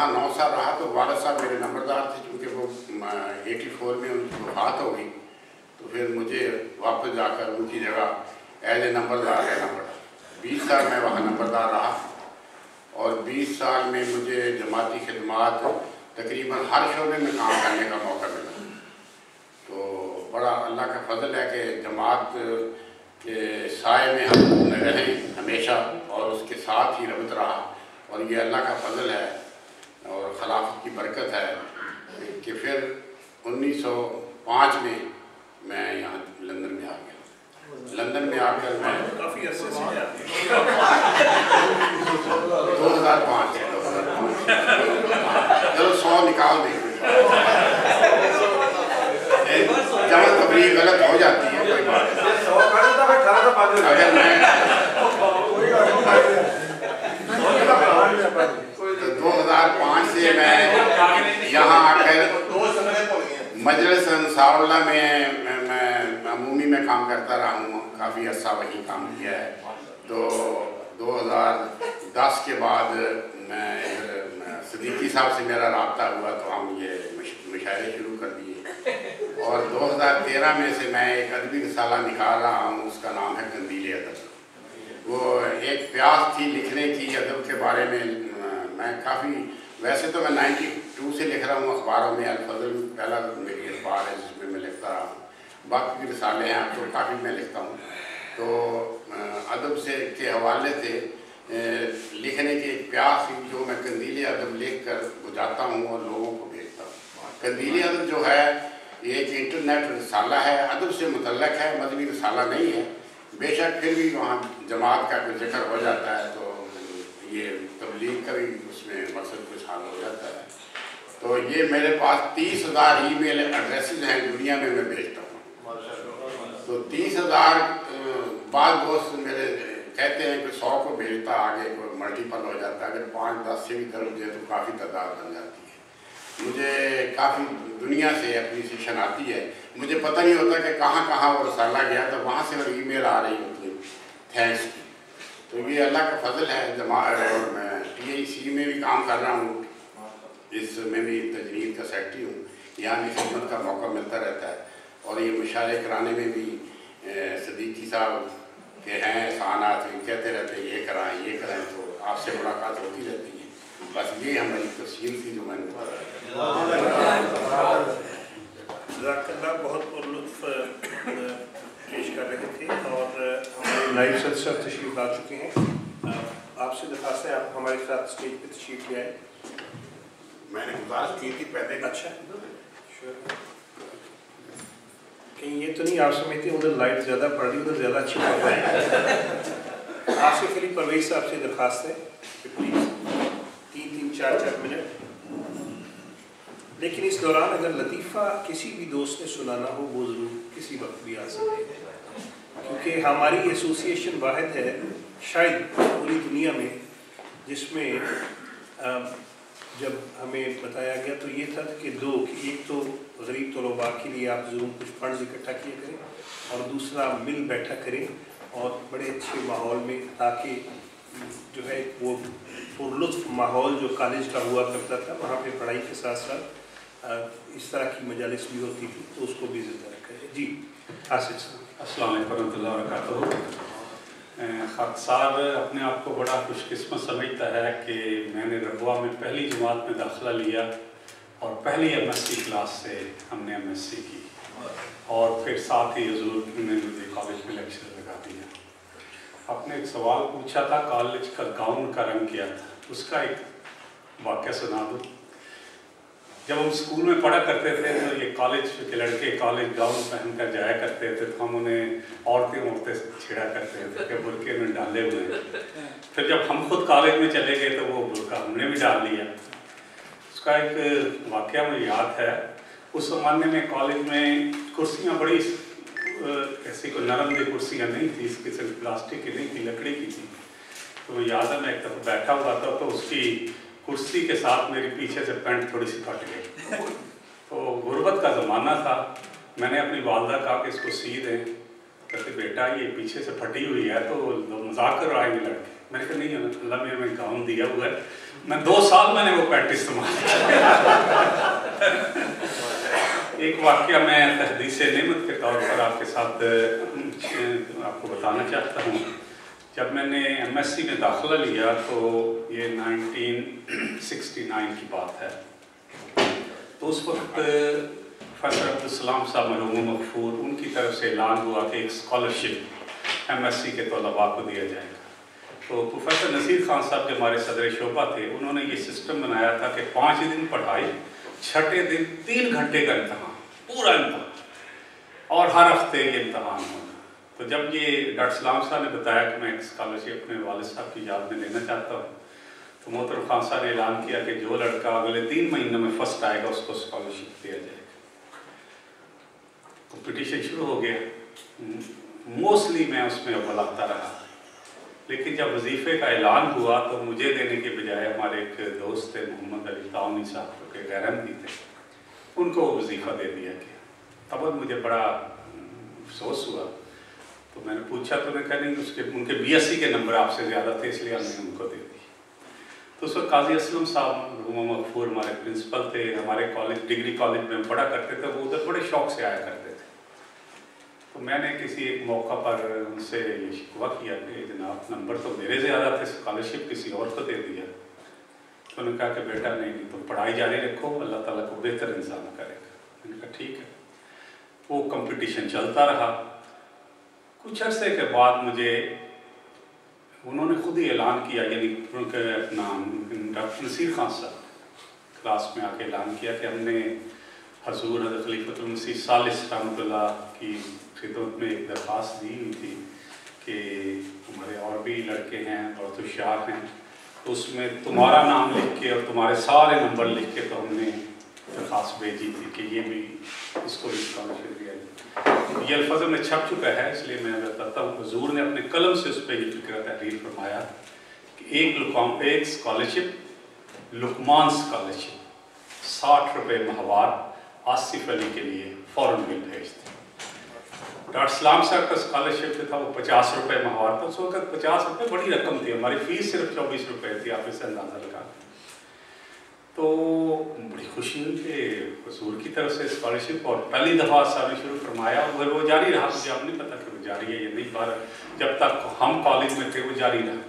वहाँ 9 साल रहा तो वालिद साहब मेरे नंबरदार थे, चूँकि वो 84 में उनकी वफ़ात हो गई, तो फिर मुझे वापस जाकर उनकी जगह एज ए नंबरदार रहना पड़ा। 20 साल मैं वहाँ नंबरदार रहा और 20 साल में मुझे जमाती खिदमात तकरीबन हर शोबे में काम करने का मौका मिला। तो बड़ा अल्लाह का फजल है कि जमात के साए में हम रहें हमेशा और उसके साथ ही रबत रहा, और ये अल्लाह का फजल है और खिलाफत की बरकत है कि फिर 1905 में मैं यहाँ लंदन में आ गया। लंदन में आकर मैं काफ़ी अरसे से 2005 चलो 100 निकाल देंगे, जहाँ तबलीग गलत हो जाती है कोई बात नहीं। अगर मैं 2005 से मैं यहाँ आकर मजलिस अंसारुल्लाह में मैं अमूमी में काम करता रहा हूँ, काफ़ी अर्सा वहीं काम किया है। तो 2010 के बाद मैं सिद्दीकी साहब से मेरा रब्ता हुआ तो हम ये मुशायरे शुरू कर दिए, और 2013 में से मैं एक अदबी रिसाला निकाल रहा हूँ, उसका नाम है कंदील अदब। वो एक प्यास थी लिखने की अदब के बारे में। मैं काफ़ी, वैसे तो मैं 92 से लिख रहा हूँ अखबारों में, अल-फज़ल पहला मेरी अखबार है जिसमें मैं लिखता रहा हूँ, बाकी भी रिसाले हैं तो काफ़ी मैं लिखता हूँ। तो अदब से के हवाले से लिखने की एक प्यास थी जो मैं कंदील अदब लिख कर बुझाता हूँ और लोगों को भेजता हूँ। कंदील अदब जो है ये एक इंटरनेट रिसाला है, अदब से मुतल्लक़ है, मज़हबी रिसाला नहीं है। बेशक फिर भी वहाँ जमात का कोई जिक्र हो जाता है तो ये तबलीग का भी उसमें मकसद कुछ हाल हो जाता है। तो ये मेरे पास 30,000 ईमेल एड्रेसेस हैं दुनिया में मैं भेजता हूँ। तो 30,000 बाद दोस्त मेरे कहते हैं कि 100 को भेजता, आगे कोई मल्टीपल हो जाता है। अगर 5-10 से भी दर्ज है तो काफ़ी तादाद बन जाती है। मुझे काफ़ी दुनिया से एप्रीसिएशन आती है, मुझे पता नहीं होता कि कहाँ कहाँ वो रसाला गया, तो वहाँ से वो ईमेल आ रही होती है थैंक्स की। तो ये अल्लाह का फजल है। और मैं TIC में भी काम कर रहा हूँ, इसमें भी तजरीद का सेक्रेटरी हूँ, यहाँ भी खिदमत का मौका मिलता रहता है। और ये मुशायरे कराने में भी सिद्दीकी साहब के हैं एहसानात, कहते रहते हैं ये कराएं, तो आपसे मुलाकात होती रहती है। बस ये हमारी तफसील थी जो मैंने बताया। बहुत लुत्फ़ पेश कर रहे थे और लाइव सदस्य तशरीफ़ ला चुके हैं। आपसे दरख्वास्त है आप हमारे साथ स्टेज पे तशरीफ़ ले आए। मैंने गुजारिश की थी पहले। अच्छा, कहीं ये तो नहीं आप समझते उधर लाइट ज़्यादा पड़ रही, उधर ज़्यादा अच्छी पड़ रही है। आपसे फिर परवेज़ साहब से दरख्वास्त है कि प्लीज़ 3-3, 4-4 मिनट, लेकिन इस दौरान अगर लतीफ़ा किसी भी दोस्त ने सुनाना हो वो ज़रूर किसी वक्त भी आ सकते हैं, क्योंकि हमारी एसोसिएशन वाहिद है शायद पूरी दुनिया में जिसमें जब हमें बताया गया तो ये था कि एक तो गरीब तलबा के लिए आप ज़रूर कुछ फंड इकट्ठा किया करें और दूसरा मिल बैठा करें और बड़े अच्छे माहौल में, ताकि जो है वो पुरलुत्फ़ माहौल जो कॉलेज का हुआ करता था वहाँ पे पढ़ाई के साथ साथ इस तरह की मजालिस भी होती थी, तो उसको भी ज़िंदा रखा है। जी आसिफ साहब। अस्सलाम वालेकुम रहमतुल्लाहि व बरकातहू। ख़ाक साहब अपने आप को बड़ा खुशकिस्मत समझता है कि मैंने रबवा में पहली जमात में दाखिला लिया और पहली MSc क्लास से हमने MSc की और फिर साथ ही हुजूर ने मुझे कॉलेज में लेक्चर लगा दिया। आपने एक सवाल पूछा था कॉलेज का गाउन का रंग क्या था, उसका एक वाक़या सुना दूँ। जब हम स्कूल में पढ़ा करते थे तो ये कॉलेज के लड़के कॉलेज गाउन पहनकर जाया करते थे, तो हम उन्हें औरतें छेड़ा करते थे कि बुरके में डाले हुए हैं। फिर जब हम खुद कॉलेज में चले गए तो वो बुरका हमने भी डाल लिया। उसका एक वाक़या मुझे याद है। उस ज़माने में कॉलेज में कुर्सियाँ बड़ी ऐसी कोई नरम दी कुर्सियाँ नहीं थी, इस किस्म प्लास्टिक की नहीं थी, लकड़ी की थी। तो याद है मैं एक दफ़ा बैठा हुआ था तो उसकी कुर्सी के साथ मेरी पीछे से पैंट थोड़ी सी फट गई। तो गुर्बत का ज़माना था, मैंने अपनी वालदा कहा कि इसको सी दें। कहते बेटा ये पीछे से फटी हुई है तो मजाक कर आएंगे लड़के। मैंने कहा नहीं अल्लाह ने हमें गाउन दिया हुआ है, मैं 2 साल मैंने वो पैंट इस्तेमाल किया। एक वाक़या मैं तहदीस नेमत के तौर पर आपके साथ आपको बताना चाहता हूँ। जब मैंने MSc में दाखिला लिया तो ये 1969 की बात है। तो उस वक्त प्रोफेसर अब्दुल साहब मरहूम मगफूर, उनकी तरफ से ऐलान हुआ कि एक स्कॉलरशिप MSc के तलबा को दिया जाएगा। तो प्रोफेसर नसीर खान साहब जो हमारे सदर शोबा थे, उन्होंने ये सिस्टम बनाया था कि 5 दिन पढ़ाई, छठे दिन 3 घंटे का इम्तहान, पूरा इम्तहान, और हर हफ्ते ये इम्तहान होगा। तो जब ये डॉक्टर सलाम साहब ने बताया कि मैं एक स्कॉलरशिप अपने वालिद साहब की याद में लेना चाहता हूँ, तो मोहतरम खान साहब ने ऐलान किया कि जो लड़का अगले 3 महीनों में फर्स्ट आएगा उसको स्कॉलरशिप दिया जाएगा। कंपटीशन शुरू हो गया। मोस्टली मैं उसमें अव्वल आता रहा, लेकिन जब वजीफ़े का ऐलान हुआ तो मुझे देने के बजाय हमारे एक दोस्त थे मोहम्मद अली ताउनी साहब, जो कि गैरहमदी थे, उनको वजीफ़ा दे दिया गया। तब मुझे बड़ा अफसोस हुआ। तो मैंने पूछा तो उन्होंने कहा नहीं, उनके BSc के नंबर आपसे ज़्यादा थे, इसलिए हमने उनको दे दी। तो उस वक्त काजी असलम साहब मगफूर हमारे प्रिंसिपल थे, हमारे कॉलेज डिग्री कॉलेज में पढ़ा करते थे, वो उधर बड़े शौक़ से आया करते थे। तो मैंने किसी एक मौका पर उनसे ये शिकवा किया कि जनाब नंबर तो मेरे ज़्यादा थे, स्कॉलरशिप किसी और को दे दिया। तो उन्होंने कहा कि बेटा नहीं, तुम पढ़ाई जारी रखो, अल्लाह ताला को बेहतर इंसान करेगा। मैंने कहा ठीक है। वो कंपटीशन चलता रहा। कुछ अरसे के बाद मुझे उन्होंने खुद ही ऐलान किया, यानी अपना डॉक्टर नसीर खान साहब क्लास में आके ऐलान किया कि हमने हजूर हज़रत खलीफतुल मसीह सालिस रहमतुल्लाह की खिदमत में एक दरख्वास्त दी हुई थी कि हमारे और भी लड़के हैं, बहुत होशियार हैं, तो उसमें तुम्हारा नाम लिख के और तुम्हारे सारे नंबर लिख के तो हमने दरख्वास्त भेजी थी कि ये भी इसको भी स्कॉलरशिप दिया जाए। ये अल्फाज में छप चुका है, इसलिए मैं बताता हूँ। हुजूर ने अपने कलम से उस पर ये फिक्र तहरीर फरमाया कि एक स्कॉलरशिप, लुकमान स्कॉलरशिप 60 रुपये माहवार आसिफ अली के लिए फ़ौरन बिल भेजते। डॉक्टर सलाम साहब का स्कॉलरशिप जो था वो 50 रुपये माहवार था। उस वक्त 50 रुपये बड़ी रकम थी, हमारी फ़ीस सिर्फ 24 रुपये थी, आप इससे अंदाज़ा लगा। तो बड़ी खुशी हुई कि हुजूर की तरफ से स्कॉलरशिप, और पहली दफ़ा साहब ने शुरू फरमाया, और वो जारी रहा। मुझे अब नहीं पता कि वो जारी है या नहीं, पर जब तक हम कॉलेज में थे वो जारी रहा।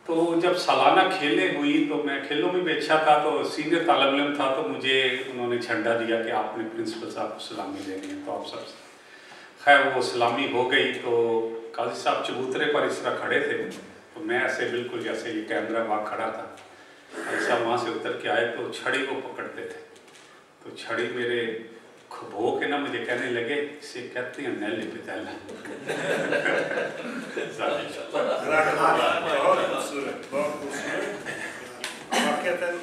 तो जब सालाना खेलें हुई तो मैं खेलों में भी अच्छा था, तो सीनियर तालिब इल्म था, तो मुझे उन्होंने झंडा दिया कि आपने प्रिंसिपल साहब को सलामी देनी है। तो आप सब खैर वो सलामी हो गई। तो काजी साहब चबूतरे पर इस तरह खड़े थे, तो मैं ऐसे बिल्कुल जैसे ये कैमरा वहाँ खड़ा था, ऐसा वहाँ से उतर के आए तो छड़ी को पकड़ते थे। तो छड़ी मेरे खबो के ना मुझे कहने लगे, इसे कहते हैं नैली पितैला।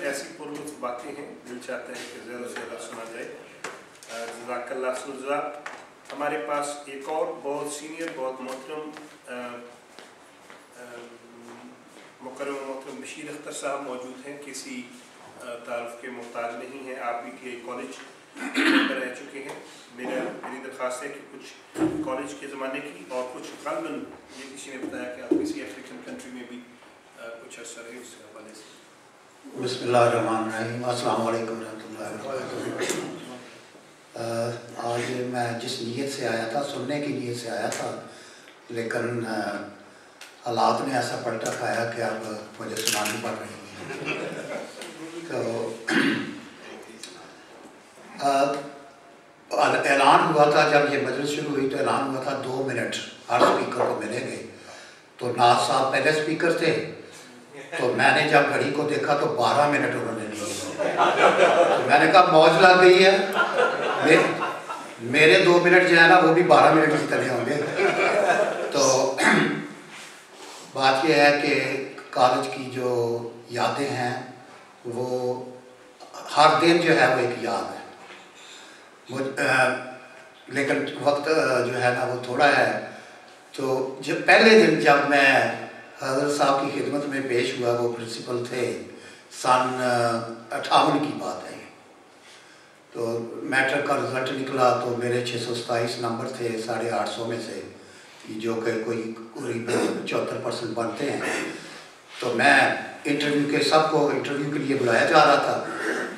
ऐसी पुरलुत्फ बातें हैं, दिल चाहते हैं कि ज़्यादा से ज़्यादा सुना जाए। जज़ाकल्लाह। हमारे पास एक और बहुत सीनियर, बहुत मोहतरम मोहतरम बशीर अख्तर साहब मौजूद हैं। किसी तारुफ के मोहताज नहीं हैं, आप भी के कॉलेज में रह चुके हैं। मेरी दरख्वास्त है कि कुछ कॉलेज के ज़माने की और कुछ ग़ालिबन ये किसी ने बताया कि आप किसी अफ्रीकन कंट्री में भी कुछ अर्सा रहे, उस हवाले से। बिस्मिल्लाहिर्रहमानिर्रहीम, अस्सलाम वालेकुम रहमतुल्लाहि व बरकातुहू। आज मैं जिस नीयत से आया था, सुनने की नीयत से आया था, लेकिन हालात ने ऐसा पलटा खाया कि अब मुझे सुनानी पड़ रही है। तो ऐलान हुआ था, जब ये मजलिस शुरू हुई तो ऐलान हुआ था 2 मिनट हर स्पीकर को मिलेंगे। तो नाज साहब पहले स्पीकर थे, तो मैंने जब घड़ी को देखा तो 12 मिनट उन्होंने लिए। तो मैंने कहा मौज लग गई है, मेरे 2 मिनट जो है ना वो भी 12 मिनट की तरह होंगे। तो बात यह है कि कॉलेज की जो यादें हैं वो हर दिन जो है वो एक याद है। लेकिन वक्त जो है ना वो थोड़ा है। तो जब पहले दिन जब मैं हज़रत साहब की खिदमत में पेश हुआ, वो प्रिंसिपल थे, सन 58 की बात है। तो मैट्रिक का रिज़ल्ट निकला तो मेरे 627 नंबर थे 850 में से, जो कि कोई करीब 74% बनते हैं। تو میں انٹرویو کے سب کو انٹرویو کے لیے بلایا جا رہا تھا،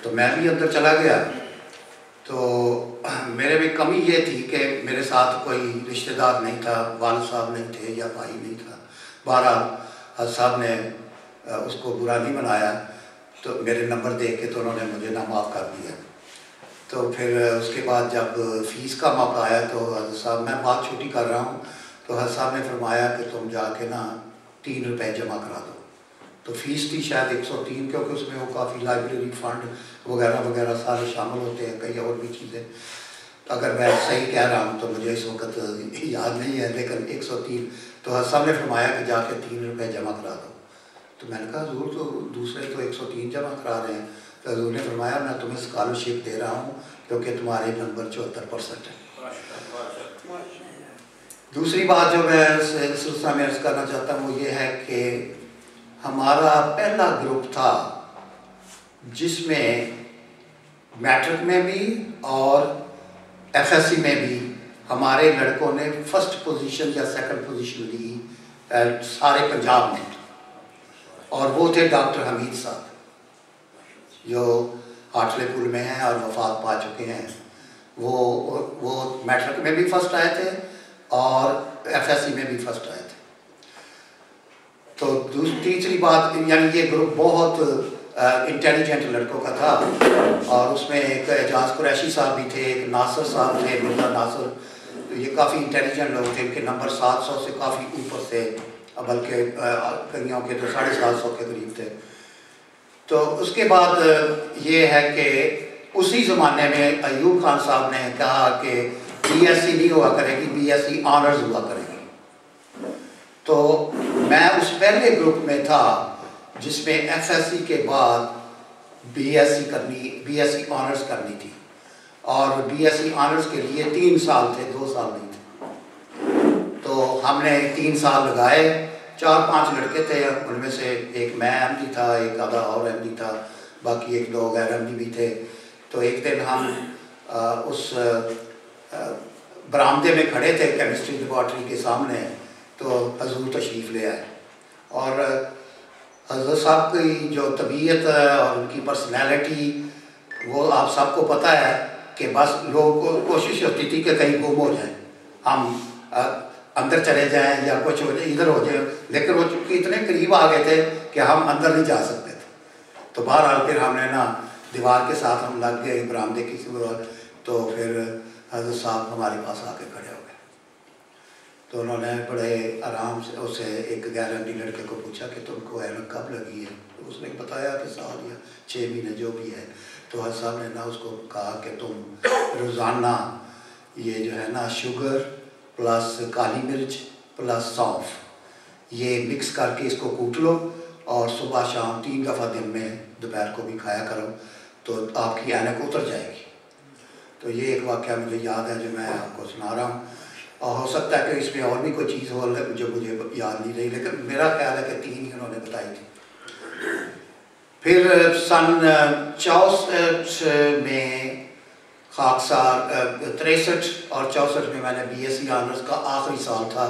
تو میں بھی اندر چلا گیا۔ تو میرے میں کمی یہ تھی کہ میرے ساتھ کوئی رشتہ دار نہیں تھا، والد صاحب نہیں تھے یا بھائی نہیں تھا۔ بہرحال حضرت صاحب نے اس کو برا نہیں بنایا، تو میرے نمبر دیکھ کے تو انہوں نے مجھے نامعاف کر دیا۔ تو پھر اس کے بعد جب فیس کا موقع آیا تو حضرت صاحب، میں بات چھوٹی کر رہا ہوں، تو حضرت صاحب نے فرمایا کہ تم جا کے نا 3 روپے جمع کرا دو۔ تو فیس تھی شاید 103، کیونکہ اس میں وہ کافی لائبریری فنڈ وغیرہ وغیرہ سارے شامل ہوتے ہیں، کئی اور بھی چیزیں۔ اگر میں صحیح کہہ رہا ہوں تو مجھے اس وقت یاد نہیں ہے، لیکن 103۔ تو حضرت صاحب نے فرمایا کہ جا کے 3 روپے جمع کرا دو۔ تو میں نے کہا حضور تو دوسرے تو 103 جمع کرا رہے ہیں۔ تو حضور نے فرمایا میں تمہیں اسکالرشپ دے رہا ہوں کیونکہ تمہارے نمبر 74% ہے۔ دوسری بات جو میں سلسلہ میں عرض کرنا چاہتا ہوں وہ یہ ہے کہ ہمارا پہلا گروپ تھا جس میں میٹرک میں بھی اور ایف ایس سی میں بھی ہمارے لڑکوں نے فرسٹ پوزیشن یا سیکنڈ پوزیشن لی سارے پنجاب میں، اور وہ تھے ڈاکٹر حمید صاحب جو ہاٹلے پور میں ہیں اور وفات پا چکے ہیں۔ وہ میٹرک میں بھی فرسٹ آئے تھے اور ایف ایس سی میں بھی فرسٹ آئے تھے۔ تو تیسری بات، یعنی یہ گروپ بہت انٹیلیجنٹ لڑکوں کا تھا، اور اس میں ایک اعجاز قریشی صاحب بھی تھے، ایک ناصر صاحب تھے، مرزا ناصر۔ تو یہ کافی انٹیلیجنٹ لوگ تھے، ان کے نمبر 700 سے کافی اوپر تھے، بلکہ کئیوں کے تو 750 کے قریب تھے۔ تو اس کے بعد یہ ہے کہ اسی زمانے میں ایوب خان صاحب نے کہا کہ بی ایس سی نہیں ہوا کرے گی، بی ایس سی آنرز ہوا کرے گی۔ تو میں اس پہلے گروپ میں تھا جس میں ایف ایس سی کے بعد بی ایس سی آنرز کرنی تھی، اور بی ایس سی آنرز کے لیے 3 سال تھے، 2 سال نہیں تھے۔ تو ہم نے 3 سال لگائے، 4-5 لڑکے تھے، ان میں سے ایک میں احمدی تھا، ایک آدھا اور احمدی تھا، باقی 1-2 غیر احمدی بھی تھے۔ تو ایک دن ہم اس برآمدے میں کھڑے تھے کیمسٹری لیبارٹری کے سامنے، تو حضور تشریف لے آئے، اور حضرت صاحب کی جو طبیعت اور ان کی پرسنالٹی وہ آپ سب کو پتہ ہے کہ بس لوگوں کو کوشش ہوتی تھی کہ کہیں گم ہو جائیں، ہم اندر چلے جائیں یا کچھ ہو جائے، ادھر ہو جائے، لیکن وہ چونکہ اتنے قریب آ گئے تھے کہ ہم اندر نہیں جا سکتے تھے۔ تو بہرحال پھر ہم نے نا دیوار کے ساتھ ہم لگ گئے برآمدے کی، تو پھر حضرت صاحب ہمارے پاس آ کے کھڑے ہو گئے۔ تو انہوں نے بڑے آرام سے اسے ایک غیر احمدی لڑکے کو پوچھا کہ تم کو اینک کب لگی ہے؟ تو اس نے بتایا کہ 1 سال یا 6 مہینے جو بھی ہے۔ تو حضرت صاحب نے نا اس کو کہا کہ تم روزانہ یہ جو ہے نا شوگر پلس کالی مرچ پلس سونف یہ مکس کر کے اس کو کوٹ لو، اور صبح شام 3 دفعہ دن میں دوپہر کو بھی کھایا کرو، تو آپ کی اینک اتر جائے گی۔ تو یہ ایک واقعہ مجھے یاد ہے جو میں آپ کو سنا رہا ہوں، اور ہو سکتا ہے کہ اس میں اور بھی کوئی چیز ہو جو مجھے یاد نہیں رہی، لیکن میرا خیال ہے کہ 3 ہی انہوں نے بتائی تھی۔ پھر سن 64 میں خاکسار 63 اور 64 میں نے بی ایس سی آنرز کا آخری سال تھا۔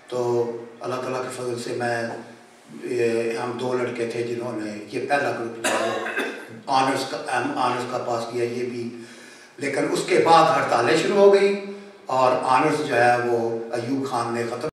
تو اللہ تعالیٰ کے فضل سے ہم 2 لڑکے تھے جنہوں نے یہ پہلا گروپ آنرز کا پاس کیا، یہ بھی، لیکن اس کے بعد ہڑتالیں شروع ہو گئی اور آنرز جو ہے وہ ایوب خان نے ختم